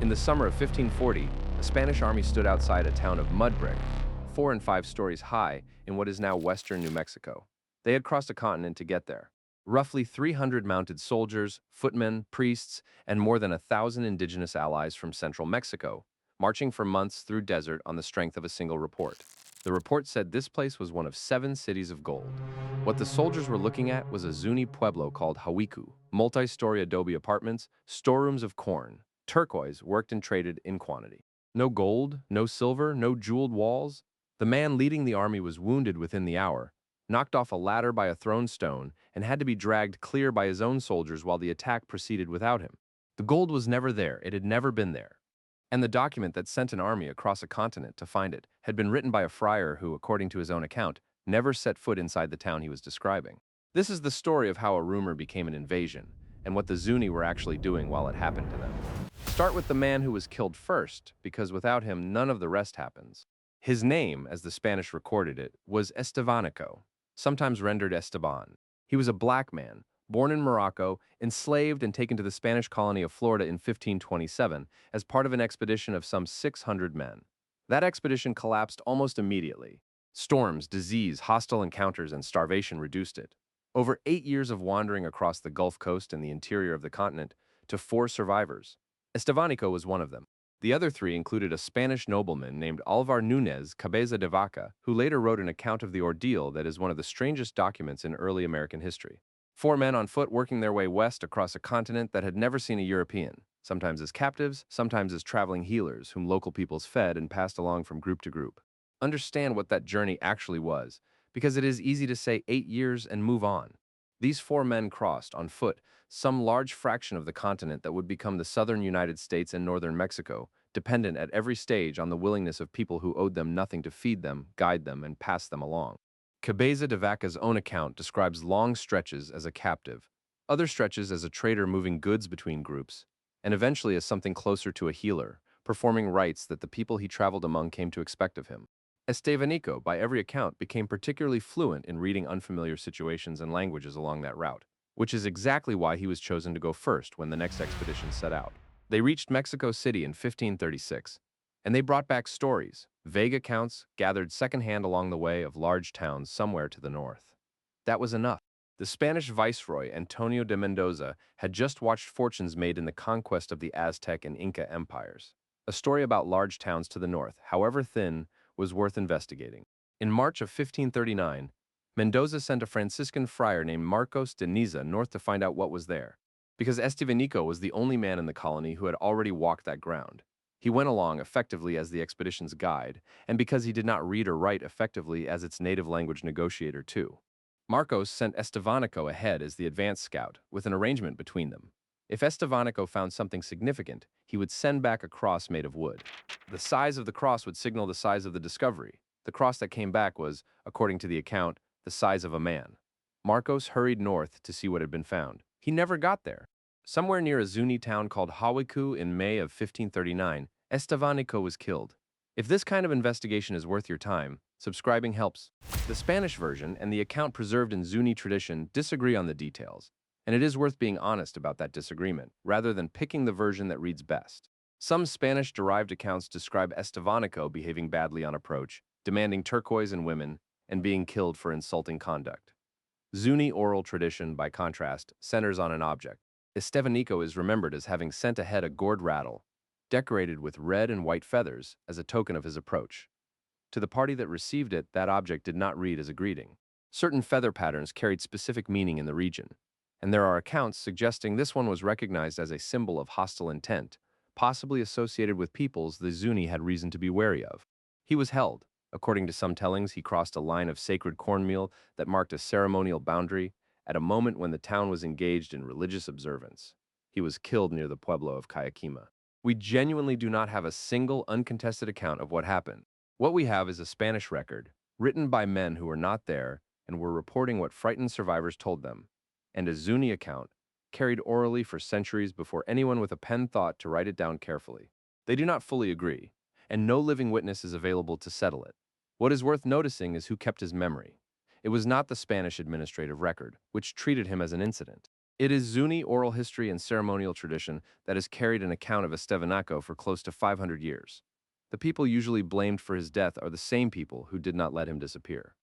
In the summer of 1540, a Spanish army stood outside a town of Mudbrick, 4 and 5 stories high in what is now western New Mexico. They had crossed a continent to get there. Roughly 300 mounted soldiers, footmen, priests, and more than 1,000 indigenous allies from central Mexico, marching for months through desert on the strength of a single report. The report said this place was one of 7 cities of gold. What the soldiers were looking at was a Zuni pueblo called Hawikuh, multi-story adobe apartments, storerooms of corn, turquoise worked and traded in quantity. No gold, no silver, no jeweled walls. The man leading the army was wounded within the hour, knocked off a ladder by a thrown stone, and had to be dragged clear by his own soldiers while the attack proceeded without him. The gold was never there, it had never been there. And the document that sent an army across a continent to find it had been written by a friar who, according to his own account, never set foot inside the town he was describing. This is the story of how a rumor became an invasion, and what the Zuni were actually doing while it happened to them. Start with the man who was killed first, because without him, none of the rest happens. His name, as the Spanish recorded it, was Estevanico, sometimes rendered Esteban. He was a black man, born in Morocco, enslaved and taken to the Spanish colony of Florida in 1527 as part of an expedition of some 600 men. That expedition collapsed almost immediately. Storms, disease, hostile encounters, and starvation reduced it. Over 8 years of wandering across the Gulf Coast and the interior of the continent to 4 survivors. Estevanico was one of them. The other 3 included a Spanish nobleman named Alvar Núñez Cabeza de Vaca, who later wrote an account of the ordeal that is one of the strangest documents in early American history. 4 men on foot working their way west across a continent that had never seen a European, sometimes as captives, sometimes as traveling healers whom local peoples fed and passed along from group to group. Understand what that journey actually was, because it is easy to say 8 years and move on. These 4 men crossed, on foot, some large fraction of the continent that would become the southern United States and northern Mexico, dependent at every stage on the willingness of people who owed them nothing to feed them, guide them, and pass them along. Cabeza de Vaca's own account describes long stretches as a captive, other stretches as a trader moving goods between groups, and eventually as something closer to a healer, performing rites that the people he traveled among came to expect of him. Estevanico, by every account, became particularly fluent in reading unfamiliar situations and languages along that route, which is exactly why he was chosen to go first when the next expedition set out. They reached Mexico City in 1536, and they brought back stories, vague accounts gathered secondhand along the way of large towns somewhere to the north. That was enough. The Spanish viceroy, Antonio de Mendoza, had just watched fortunes made in the conquest of the Aztec and Inca empires. A story about large towns to the north, however thin, was worth investigating. In March of 1539, Mendoza sent a Franciscan friar named Marcos de Niza north to find out what was there, because Estevanico was the only man in the colony who had already walked that ground. He went along effectively as the expedition's guide, and because he did not read or write effectively as its native language negotiator too. Marcos sent Estevanico ahead as the advance scout, with an arrangement between them. If Estevanico found something significant, he would send back a cross made of wood. The size of the cross would signal the size of the discovery. The cross that came back was, according to the account, the size of a man. Marcos hurried north to see what had been found. He never got there. Somewhere near a Zuni town called Hawikuh in May of 1539, Estevanico was killed. If this kind of investigation is worth your time, subscribing helps. The Spanish version and the account preserved in Zuni tradition disagree on the details, and it is worth being honest about that disagreement, rather than picking the version that reads best. Some Spanish-derived accounts describe Estevanico behaving badly on approach, demanding turquoise and women, and being killed for insulting conduct. Zuni oral tradition, by contrast, centers on an object. Estevanico is remembered as having sent ahead a gourd rattle, decorated with red and white feathers as a token of his approach. To the party that received it, that object did not read as a greeting. Certain feather patterns carried specific meaning in the region, and there are accounts suggesting this one was recognized as a symbol of hostile intent, possibly associated with peoples the Zuni had reason to be wary of. He was held. According to some tellings, he crossed a line of sacred cornmeal that marked a ceremonial boundary at a moment when the town was engaged in religious observance. He was killed near the pueblo of Kayakima. We genuinely do not have a single uncontested account of what happened. What we have is a Spanish record, written by men who were not there and were reporting what frightened survivors told them, and a Zuni account, carried orally for centuries before anyone with a pen thought to write it down carefully. They do not fully agree, and no living witness is available to settle it. What is worth noticing is who kept his memory. It was not the Spanish administrative record, which treated him as an incident. It is Zuni oral history and ceremonial tradition that has carried an account of Estevanico for close to 500 years. The people usually blamed for his death are the same people who did not let him disappear.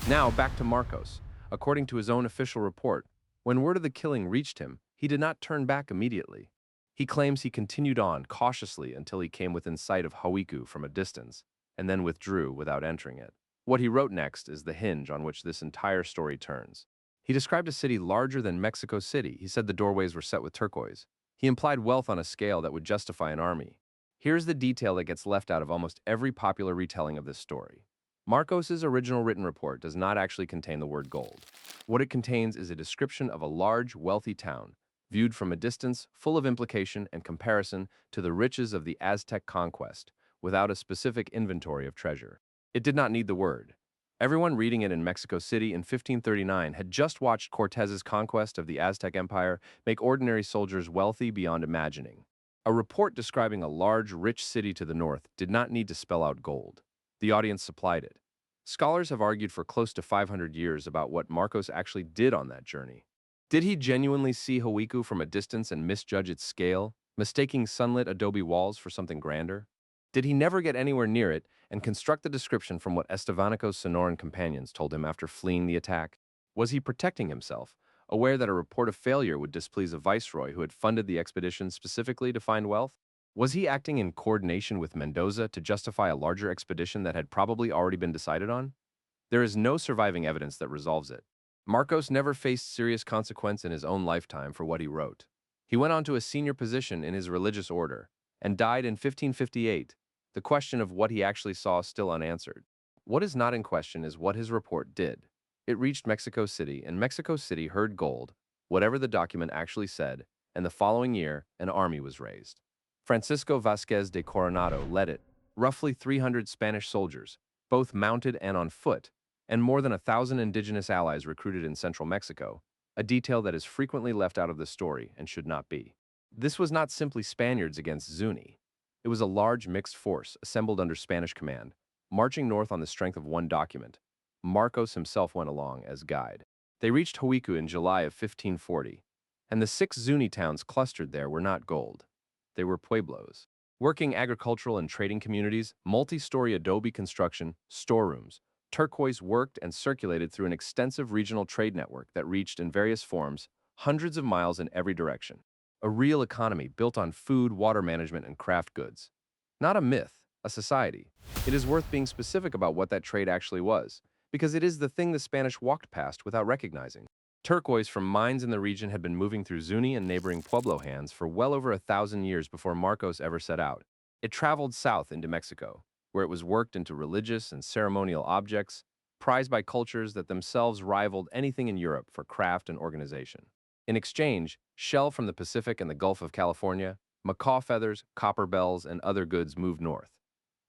Now, back to Marcos. According to his own official report, when word of the killing reached him, he did not turn back immediately. He claims he continued on cautiously until he came within sight of Hawikuh from a distance, and then withdrew without entering it. What he wrote next is the hinge on which this entire story turns. He described a city larger than Mexico City. He said the doorways were set with turquoise. He implied wealth on a scale that would justify an army. Here's the detail that gets left out of almost every popular retelling of this story. Marcos's original written report does not actually contain the word gold. What it contains is a description of a large, wealthy town, viewed from a distance, full of implication and comparison to the riches of the Aztec conquest, without a specific inventory of treasure. It did not need the word. Everyone reading it in Mexico City in 1539 had just watched Cortez's conquest of the Aztec Empire make ordinary soldiers wealthy beyond imagining. A report describing a large, rich city to the north did not need to spell out gold. The audience supplied it. Scholars have argued for close to 500 years about what Marcos actually did on that journey. Did he genuinely see Hawikuh from a distance and misjudge its scale, mistaking sunlit adobe walls for something grander? Did he never get anywhere near it and construct the description from what Estevanico's Sonoran companions told him after fleeing the attack? Was he protecting himself, aware that a report of failure would displease a viceroy who had funded the expedition specifically to find wealth? Was he acting in coordination with Mendoza to justify a larger expedition that had probably already been decided on? There is no surviving evidence that resolves it. Marcos never faced serious consequence in his own lifetime for what he wrote. He went on to a senior position in his religious order and died in 1558, the question of what he actually saw still unanswered. What is not in question is what his report did. It reached Mexico City, and Mexico City heard gold, whatever the document actually said, and the following year, an army was raised. Francisco Vázquez de Coronado led it, roughly 300 Spanish soldiers, both mounted and on foot, and more than 1,000 indigenous allies recruited in central Mexico, a detail that is frequently left out of the story and should not be. This was not simply Spaniards against Zuni. It was a large mixed force assembled under Spanish command, marching north on the strength of one document. Marcos himself went along as guide. They reached Hawikuh in July of 1540, and the 6 Zuni towns clustered there were not gold. They were pueblos. Working agricultural and trading communities, multi-story adobe construction, storerooms, turquoise worked and circulated through an extensive regional trade network that reached in various forms hundreds of miles in every direction. A real economy built on food, water management, and craft goods. Not a myth, a society. It is worth being specific about what that trade actually was, because it is the thing the Spanish walked past without recognizing. Turquoise from mines in the region had been moving through Zuni and neighboring Pueblo hands for well over 1,000 years before Marcos ever set out. It traveled south into Mexico, where it was worked into religious and ceremonial objects, prized by cultures that themselves rivaled anything in Europe for craft and organization. In exchange, shell from the Pacific and the Gulf of California, macaw feathers, copper bells, and other goods moved north.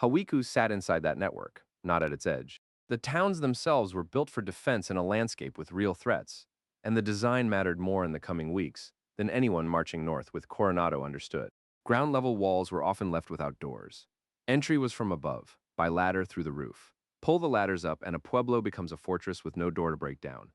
Hawikuh sat inside that network, not at its edge. The towns themselves were built for defense in a landscape with real threats, and the design mattered more in the coming weeks than anyone marching north with Coronado understood. Ground-level walls were often left without doors. Entry was from above, by ladder through the roof. Pull the ladders up and a pueblo becomes a fortress with no door to break down.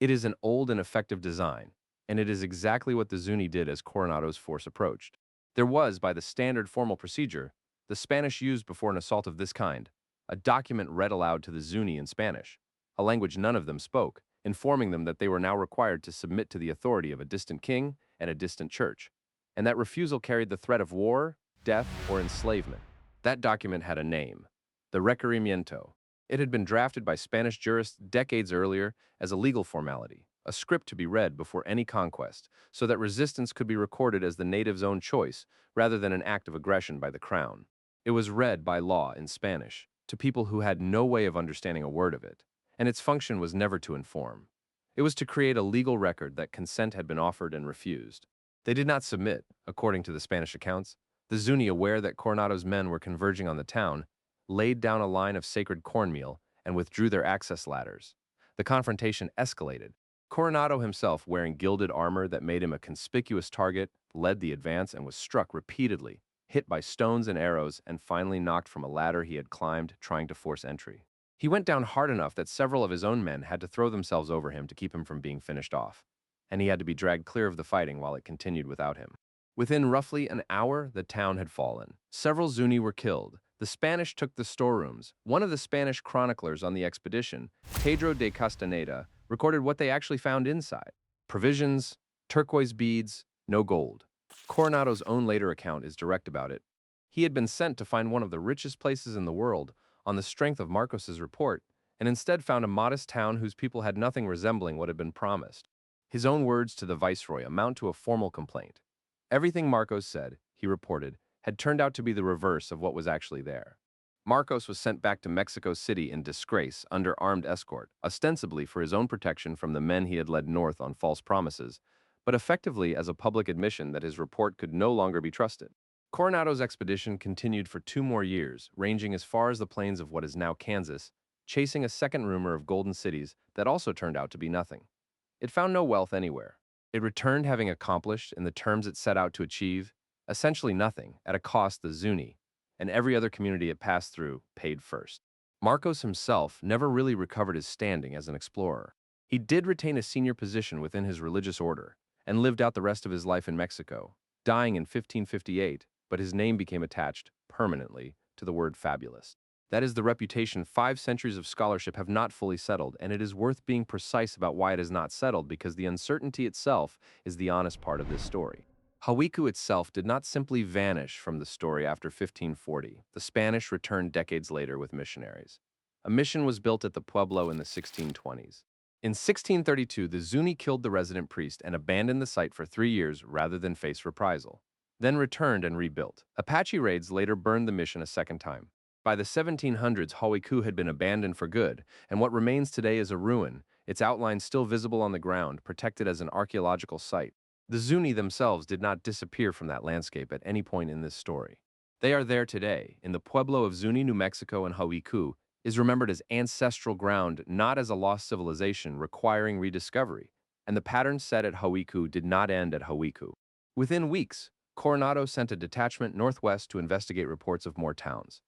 It is an old and effective design, and it is exactly what the Zuni did as Coronado's force approached. There was, by the standard formal procedure, the Spanish used before an assault of this kind, a document read aloud to the Zuni in Spanish, a language none of them spoke, informing them that they were now required to submit to the authority of a distant king and a distant church, and that refusal carried the threat of war, death, or enslavement. That document had a name, the Requerimiento. It had been drafted by Spanish jurists decades earlier as a legal formality, a script to be read before any conquest, so that resistance could be recorded as the native's own choice rather than an act of aggression by the crown. It was read by law in Spanish to people who had no way of understanding a word of it, and its function was never to inform. It was to create a legal record that consent had been offered and refused. They did not submit, according to the Spanish accounts. The Zuni, aware that Coronado's men were converging on the town, laid down a line of sacred cornmeal and withdrew their access ladders. The confrontation escalated. Coronado himself, wearing gilded armor that made him a conspicuous target, led the advance and was struck repeatedly, hit by stones and arrows, and finally knocked from a ladder he had climbed trying to force entry. He went down hard enough that several of his own men had to throw themselves over him to keep him from being finished off. and he had to be dragged clear of the fighting while it continued without him. Within roughly an hour, the town had fallen. Several Zuni were killed. The Spanish took the storerooms. One of the Spanish chroniclers on the expedition, Pedro de Castaneda, recorded what they actually found inside: provisions, turquoise beads, no gold. Coronado's own later account is direct about it. He had been sent to find one of the richest places in the world on the strength of Marcos's report, and instead found a modest town whose people had nothing resembling what had been promised. His own words to the viceroy amount to a formal complaint. Everything Marcos said, he reported, had turned out to be the reverse of what was actually there. Marcos was sent back to Mexico City in disgrace under armed escort, ostensibly for his own protection from the men he had led north on false promises, but effectively as a public admission that his report could no longer be trusted. Coronado's expedition continued for 2 more years, ranging as far as the plains of what is now Kansas, chasing a second rumor of golden cities that also turned out to be nothing. It found no wealth anywhere. It returned having accomplished, in the terms it set out to achieve, essentially nothing, at a cost the Zuni, and every other community it passed through, paid first. Marcos himself never really recovered his standing as an explorer. He did retain a senior position within his religious order, and lived out the rest of his life in Mexico, dying in 1558, but his name became attached, permanently, to the word fabulous. That is the reputation 5 centuries of scholarship have not fully settled, and it is worth being precise about why it is not settled because the uncertainty itself is the honest part of this story. Hawikuh itself did not simply vanish from the story after 1540. The Spanish returned decades later with missionaries. A mission was built at the pueblo in the 1620s. In 1632, the Zuni killed the resident priest and abandoned the site for 3 years rather than face reprisal, then returned and rebuilt. Apache raids later burned the mission a second time. By the 1700s, Hawikuh had been abandoned for good, and what remains today is a ruin, its outlines still visible on the ground, protected as an archaeological site. The Zuni themselves did not disappear from that landscape at any point in this story. They are there today, in the pueblo of Zuni, New Mexico, and Hawikuh is remembered as ancestral ground, not as a lost civilization requiring rediscovery, and the pattern set at Hawikuh did not end at Hawikuh. Within weeks, Coronado sent a detachment northwest to investigate reports of more towns.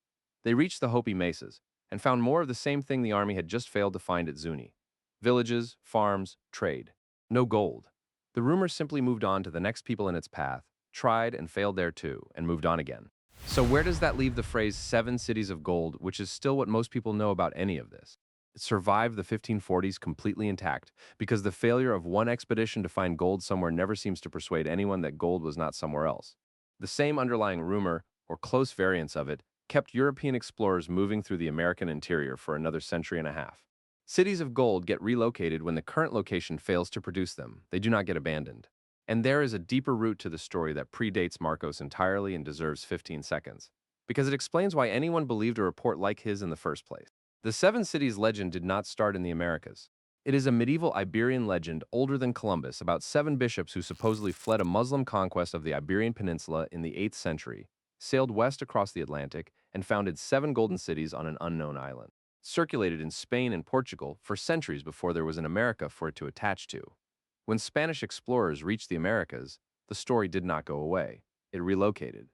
They reached the Hopi Mesas and found more of the same thing the army had just failed to find at Zuni: villages, farms, trade. No gold. The rumor simply moved on to the next people in its path, tried and failed there too, and moved on again. So where does that leave the phrase 7 cities of gold, which is still what most people know about any of this? It survived the 1540s completely intact because the failure of one expedition to find gold somewhere never seems to persuade anyone that gold was not somewhere else. The same underlying rumor, or close variants of it, kept European explorers moving through the American interior for another century and a half. Cities of gold get relocated when the current location fails to produce them. They do not get abandoned. And there is a deeper root to the story that predates Marcos entirely and deserves 15 seconds, because it explains why anyone believed a report like his in the first place. The 7 cities legend did not start in the Americas. It is a medieval Iberian legend older than Columbus about 7 bishops who supposedly fled a Muslim conquest of the Iberian Peninsula in the 8th century, sailed west across the Atlantic, and founded 7 golden cities on an unknown island. Circulated in Spain and Portugal for centuries before there was an America for it to attach to. When Spanish explorers reached the Americas, the story did not go away. It relocated.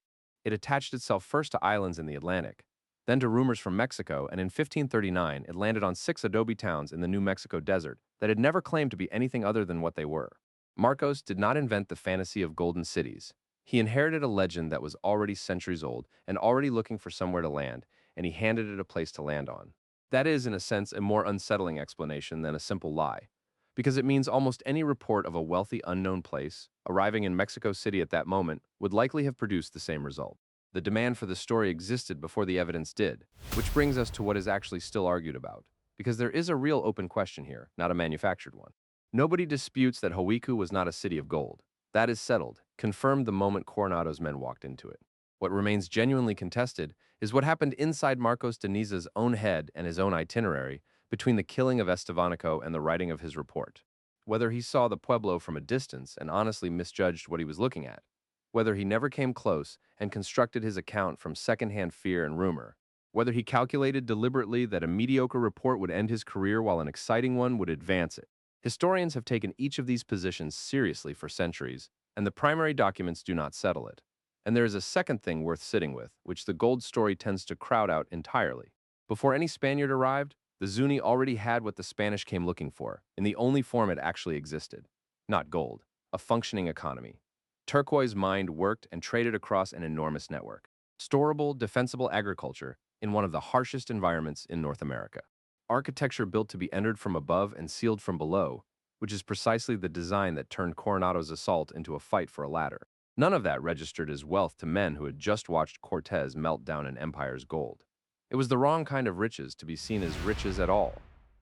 It attached itself first to islands in the Atlantic, then to rumors from Mexico, and in 1539 it landed on 6 adobe towns in the New Mexico desert that had never claimed to be anything other than what they were. Marcos did not invent the fantasy of golden cities. He inherited a legend that was already centuries old and already looking for somewhere to land, and he handed it a place to land on. That is, in a sense, a more unsettling explanation than a simple lie, because it means almost any report of a wealthy unknown place arriving in Mexico City at that moment would likely have produced the same result. The demand for the story existed before the evidence did, which brings us to what is actually still argued about, because there is a real open question here, not a manufactured one. Nobody disputes that Hawikuh was not a city of gold. That is settled, confirmed the moment Coronado's men walked into it. What remains genuinely contested is what happened inside Marcos de Niza's own head and his own itinerary between the killing of Estevanico and the writing of his report. Whether he saw the pueblo from a distance and honestly misjudged what he was looking at, whether he never came close and constructed his account from secondhand fear and rumor, whether he calculated deliberately that a mediocre report would end his career while an exciting one would advance it. Historians have taken each of these positions seriously for centuries, and the primary documents do not settle it. And there is a second thing worth sitting with, which the gold story tends to crowd out entirely. Before any Spaniard arrived, the Zuni already had what the Spanish came looking for, in the only form it actually existed. not gold, a functioning economy. Turquoise mined, worked, and traded across an enormous network. Storable, defensible agriculture in one of the harshest environments in North America. Architecture built to be entered from above and sealed from below, which is precisely the design that turned Coronado's assault into a fight for a ladder. None of that registered as wealth to men who had just watched Cortez melt down an empire's gold. It was the wrong kind of riches to be seen as riches at all.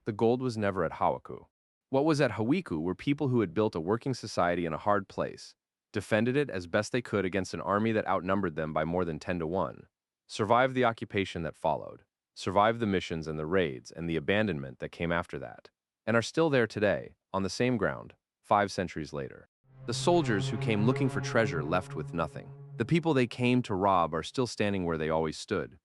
The gold was never at Hawikuh. What was at Hawikuh were people who had built a working society in a hard place, defended it as best they could against an army that outnumbered them by more than 10 to 1, survived the occupation that followed, survived the missions and the raids and the abandonment that came after that, and are still there today, on the same ground, 5 centuries later. The soldiers who came looking for treasure left with nothing. The people they came to rob are still standing where they always stood,